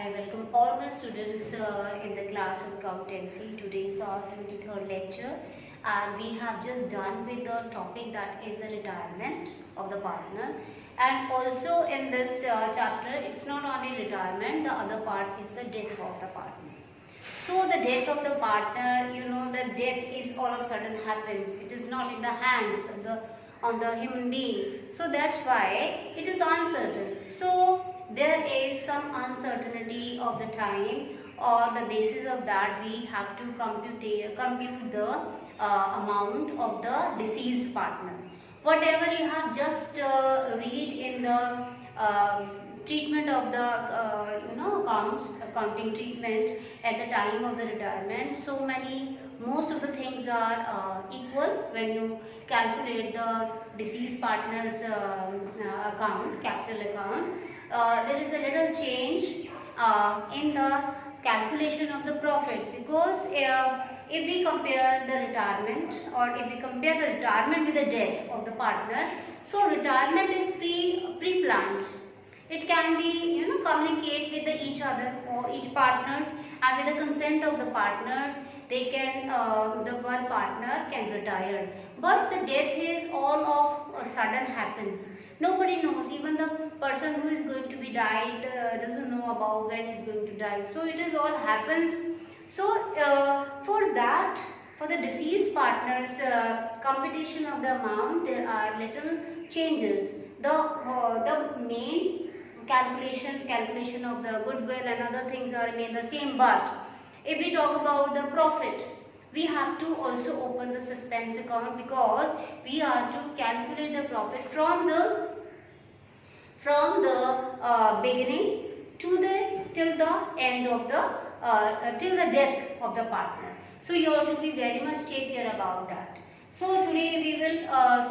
I welcome all my students in the class of accountancy. Today is our 23rd lecture and we have just done with the topic that is the retirement of the partner. And also in this chapter, it's not only retirement, the other part is the death of the partner. So the death of the partner, you know that death is all of a sudden happens. It is not in the hands of the human being. So that's why it is uncertain. So there is some uncertainty of the time. On the basis of that, we have to compute the amount of the deceased partner. Whatever you have just read in the treatment of the accounting treatment at the time of the retirement, most of the things are equal when you calculate the deceased partner's capital account. There is a little change in the calculation of the profit, because if we compare the retirement, or if we compare the retirement with the death of the partner, so retirement is pre-planned. It can be communicate with each other or each partners, and with the consent of the partners they can the one partner can retire. But the death is all of a sudden happens. Nobody knows, even the person who is going to be died doesn't know about when he is going to die. So it is all happens. So for that, for the deceased partner's computation of the amount, there are little changes. The main calculation of the goodwill and other things are remain the same. But if we talk about the profit, we have to also open the suspense account, because we are to calculate the profit from the beginning to till the end of the till the death of the partner. So you have to be very much take care about that. So today we will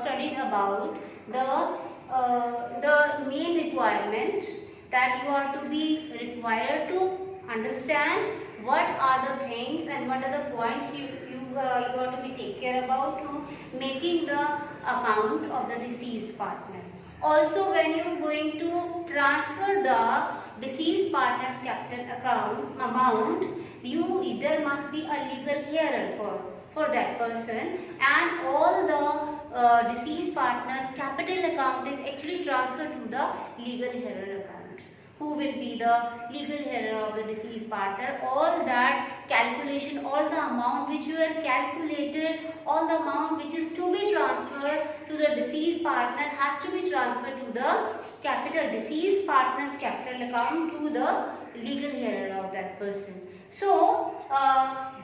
study about the main requirement that you are to be required to understand what are the things and what are the points you are to be take care about to making the account of the deceased partner. Also, when you are going to transfer the deceased partner's capital account amount, there must be a legal hearer for that person, and all the deceased partner capital account is actually transferred to the legal hearer account. Who will be the legal hearer of the deceased partner? All that calculation, all the amount which you have calculated, all the amount which is to be transferred to the deceased partner has to be transferred to the deceased partner's capital account to the legal hearer of that person. So,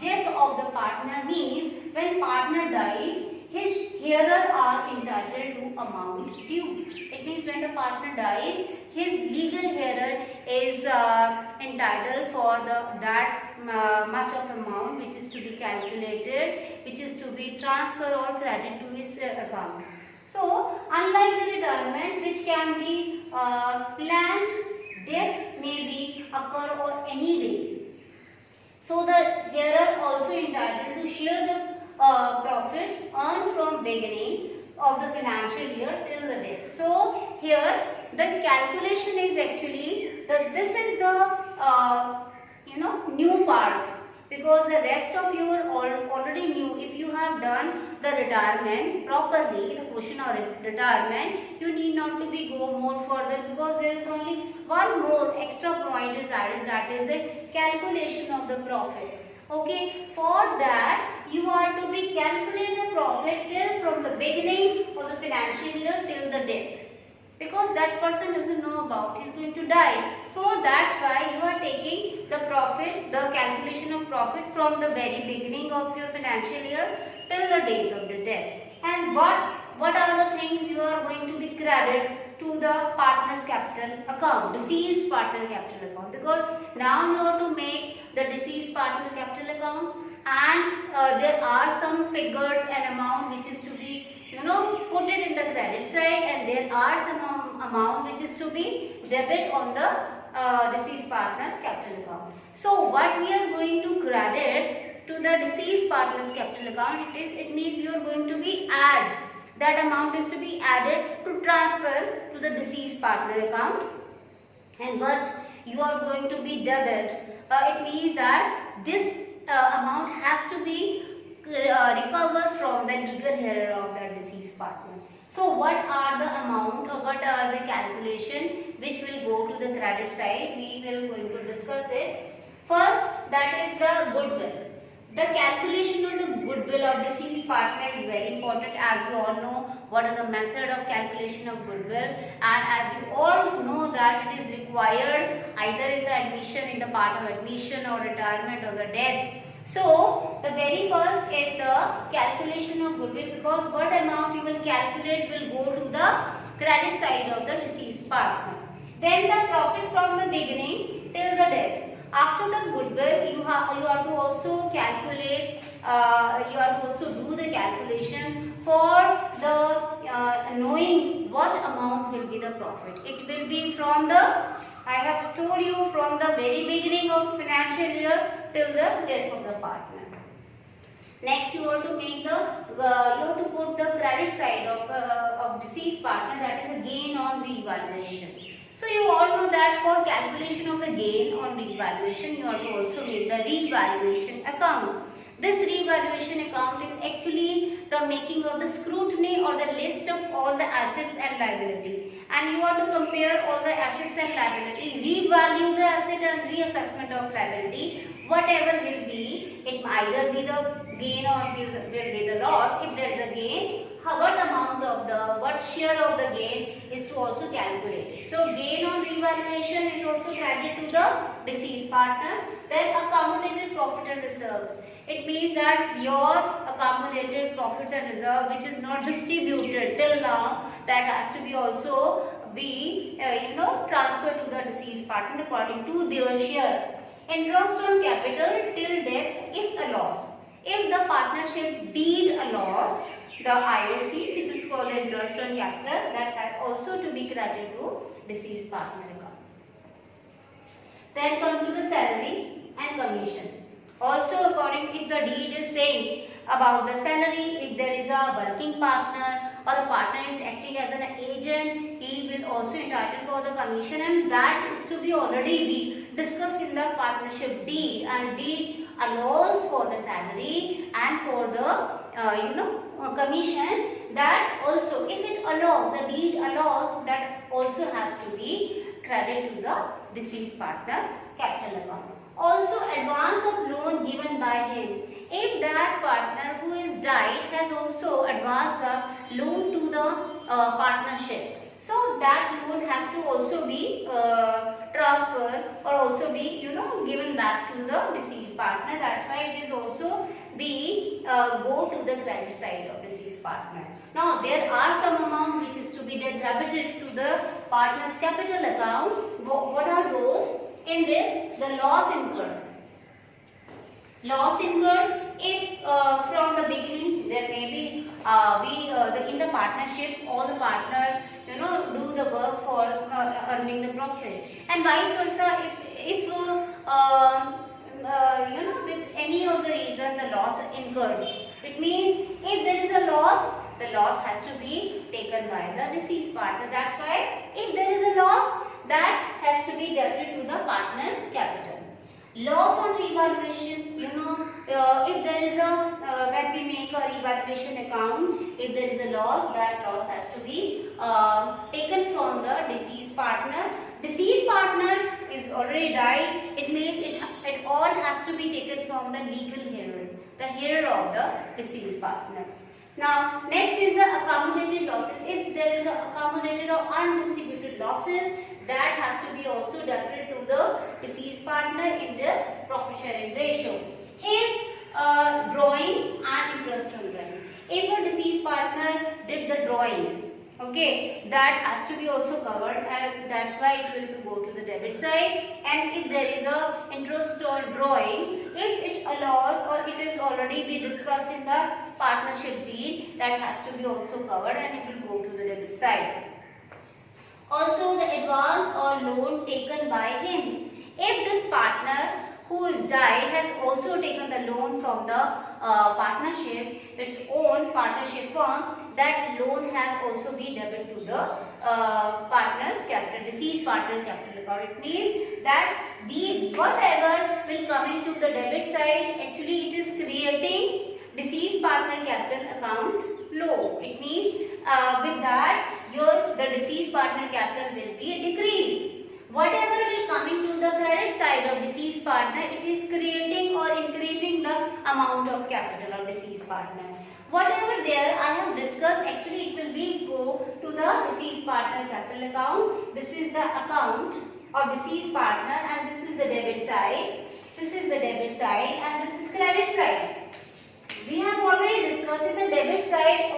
death of the partner means when partner dies, his hearer are entitled to amount due. It means when the partner dies, his legal hearer is entitled for that much of amount which is to be calculated, which is to be transferred or credited to his account. So, unlike the retirement, which can be planned, death may be occur on any day. So the hearer also entitled to share the profit earned from beginning of the financial year till the death. So here the calculation is actually this is the new part, because the rest of you are already new. If you have done the retirement properly, the portion of retirement, you need not to be go more further, because there is only one more extra point is added, that is the calculation of the profit. Okay, for that you are to be calculate the profit till from the beginning of the financial year till the death, because that person doesn't know about, he is going to die. So that's why you are taking the profit, the calculation of profit from the very beginning of your financial year till the date of the death. And what are the things you are going to be credited to the partner's capital account, deceased partner capital account, because now you have to make the deceased partner capital account, and there are some figures and amount which is to be put it in the credit side, and there are some amount which is to be debit on the deceased partner capital account. So what we are going to credit to the deceased partner's capital account, it means you are going to be add, that amount is to be added to transfer to the deceased partner account. And what you are going to be debit, it means that this amount has to be recovered from the legal heir of the deceased partner. So what are the amount or what are the calculation which will go to the credit side? We will going to discuss it. First, that is the goodwill. The calculation of the goodwill of deceased partner is very important, as you all know what is the method of calculation of goodwill, and as you all know that it is required either in the admission, in the part of admission or retirement or the death. So the very first is the calculation of goodwill, because what amount you will calculate will go to the credit side of the deceased partner. Then the profit from the beginning till the death. After the goodwill, you have to also calculate, you have to also do the calculation for the knowing what amount will be the profit. It will be from the, I have told you, from the very beginning of financial year till the death of the partner. Next, you have to make the, you have to put the credit side of deceased partner, that is a gain on revaluation. So you all know that for calculation of the gain on revaluation, you have to also make the revaluation account. This revaluation account is actually the making of the scrutiny or the list of all the assets and liability. And you have to compare all the assets and liability, revalue the asset and reassessment of liability. Whatever will be, it either be the gain or will be the loss. If there is a gain, what amount of the, what share of the gain is to also calculate it. So gain on revaluation is also credited to the deceased partner. Then accumulated profit and reserves. It means that your accumulated profits and reserve which is not distributed till now, that has to be also be transferred to the deceased partner according to their share. Interest on capital till death if a loss. If the partnership deed a loss, the IOC, which is called the interest on capital, that has also to be credited to deceased partner account. Then come to the salary and commission. Also, according if the deed is saying about the salary, if there is a working partner or a partner is acting as an agent, he will also entitled for the commission, and that is to be already be discussed in the partnership deed, and deed allows for the salary and for the commission. That also, if it allows, the deed allows, that also has to be credited to the deceased partner capital account. Also, advance of loan given by him. If that partner who is died has also advanced the loan to the partnership, so that loan has to also be transferred or also be given back to the deceased partner. That's why it is also be go to the credit side of deceased partner. Now there are some amount which is to be debited to the partner's capital account. What are those? In this, the loss incurred. Loss incurred if from the beginning there may be in the partnership all the partner do the work for earning the profit, and vice versa if with any of the reason the loss incurred. It means if there is a loss, the loss has to be taken by the deceased partner. That's why if there is a loss, that has to be debited to the partner's capital. Loss on revaluation, if there is a, when we make a revaluation account, if there is a loss, that loss has to be taken from the deceased partner. Deceased partner is already died, it means it all has to be taken from the legal heir, the heir of the deceased partner. Now, next is the accumulated losses. If there is a accumulated or undistributed losses, that has to be also debited to the deceased partner in the profit sharing ratio. His drawing and interest on drawing. If a deceased partner did the drawings, okay, that has to be also covered, and that's why it will go to the debit side. And if there is a interest on drawing, if it allows or it is already be discussed in the partnership deed, that has to be also covered and it will go to the debit side. Also, the advance or loan taken by him. If this partner who is died has also taken the loan from the partnership, its own partnership firm, that loan has also been debited to the partner's capital, deceased partner capital account. It means that the whatever will come into the debit side, actually it is creating deceased partner capital account low. It means with that the deceased partner capital will be decreased. Whatever will coming to the credit side of deceased partner, it is creating or increasing the amount of capital of deceased partner. Whatever there I have discussed, actually it will be go to the deceased partner capital account. This is the account of deceased partner and this is the debit side. This is the debit side and this is credit side. We have already discussed in the debit side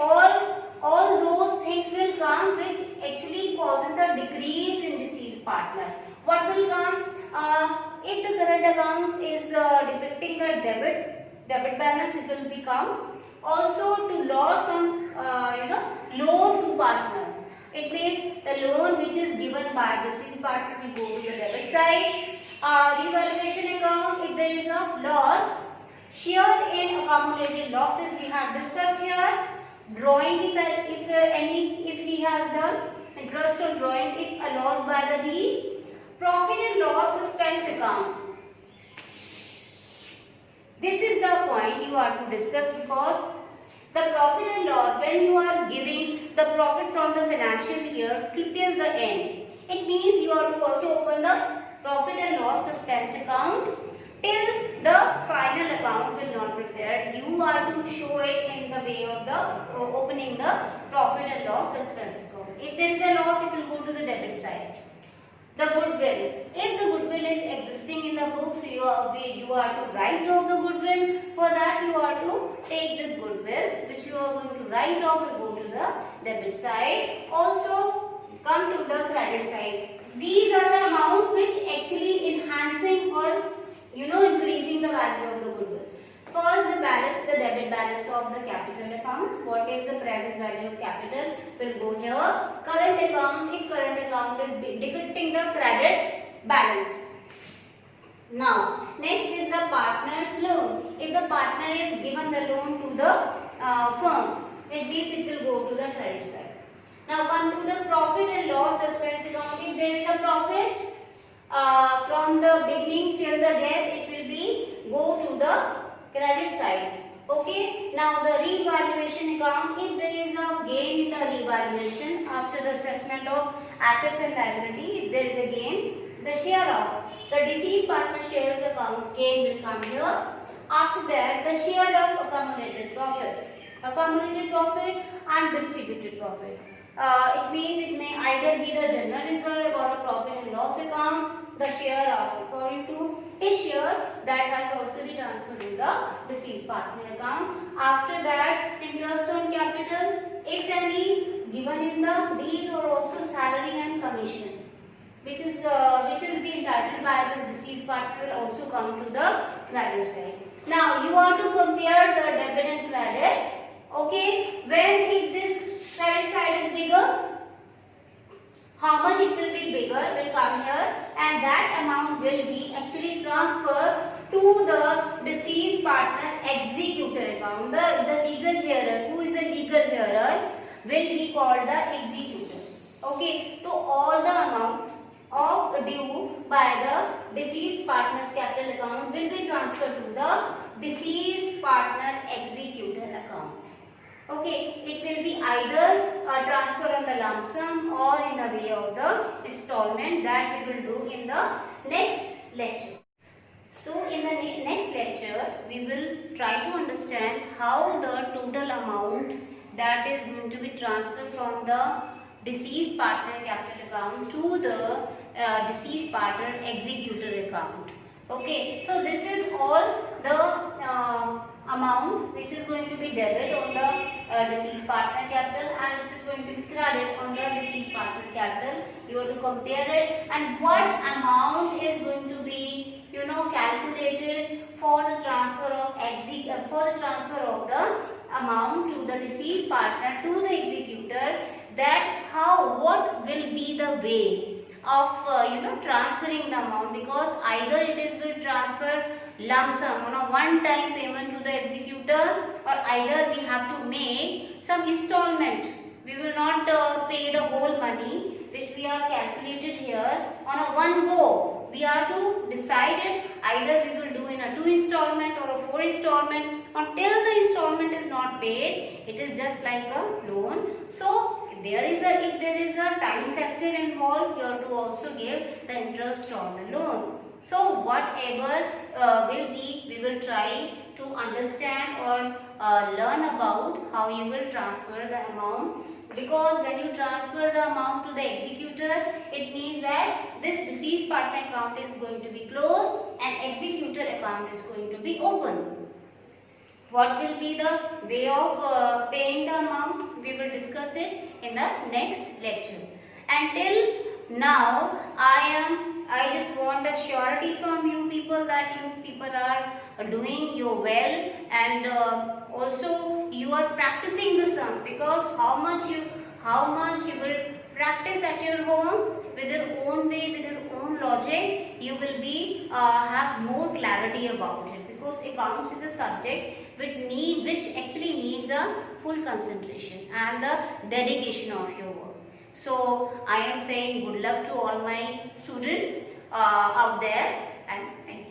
all those things will come which actually causes the decrease in deceased partner. What will come? If the current account is depicting the debit balance, it will become also to loss on loan to partner. It means the loan which is given by deceased partner will go to the debit side. Revaluation account, if there is a loss, share in accumulated losses we have discussed here. Drawing, if he has done interest on drawing, if a loss by the deed. Profit and loss expense account. This is the point you are to discuss, because the profit and loss, when you are giving the profit from the financial year till the end, it means you are to also open the profit and loss expense account. Till the final account will not prepared, you are to show it in the way of the opening the profit and loss expense account. If there is a loss, it will go to the debit side. The goodwill. If the goodwill is existing in the books, you are to write off the goodwill. For that, you are to take this goodwill, which you are going to write off, will go to the debit side. Also, come to the credit side. These are the amount which actually enhancing or increasing the value of the goodwill. First, the balance, the debit balance of the capital account. What is the present value of capital will go here. Current account, if current account is depicting the credit balance. Now, next is the partner's loan. If the partner is given the loan to the firm, it means it will go to the credit side. Now, come to the profit and loss expense account. If there is a profit, from the beginning till the death, it will be go to the credit side. Okay. Now the revaluation account. If there is a gain in the revaluation after the assessment of assets and liability, if there is a gain, the share of the deceased partner shares account gain will come here. After that, the share of accumulated profit and distributed profit. It means it may either be the general reserve or a profit and loss account. The share of according to his share that has also been transferred to the deceased partner account. After that, interest on capital, if any, given in the deeds, or also salary and commission, which is being entitled by the deceased partner, will also come to the credit side. Now you are to compare the debit and credit. Okay, when if this credit side is bigger, how much it will be bigger will come here, and that amount will be actually transferred to the deceased partner executor account. The legal hearer, who is the legal hearer, will be called the executor. Okay, so all the amount of due by the deceased partner's capital account will be transferred to the deceased partner executor account. Okay, it will be either a transfer on the lump sum or in the way of the installment, that we will do in the next lecture. So in the next lecture, we will try to understand how the total amount that is going to be transferred from the deceased partner capital account to the deceased partner executor account. Okay, so this is all the amount which is going to be debit on the deceased partner capital and which is going to be credit on the deceased partner capital. You have to compare it, and what amount is going to be calculated for the transfer of the amount to the deceased partner to the executor. That what will be the way of transferring the amount, because either it is will transfer lump sum on a one time payment to the executor, or either we have to make some installment. We will not pay the whole money which we are calculated here on a one go. We are to decide it, either we will do in a 2 installment or a 4 installment. Until the installment is not paid, it is just like a loan. So if there is a time factor involved, you have to also give the interest on the loan. So whatever we will try to understand or learn about how you will transfer the amount, because when you transfer the amount to the executor, it means that this deceased partner account is going to be closed and executor account is going to be open. What will be the way of paying the amount? We will discuss it in the next lecture. Until now, I just want a surety from you people that you people are doing your well, and also you are practicing the sum, because how much you will practice at your home with your own way, with your own logic, you will be have more clarity about it, because accounts is a subject which actually needs a full concentration and the dedication of your work. So I am saying good luck to all my students out there, and thank you.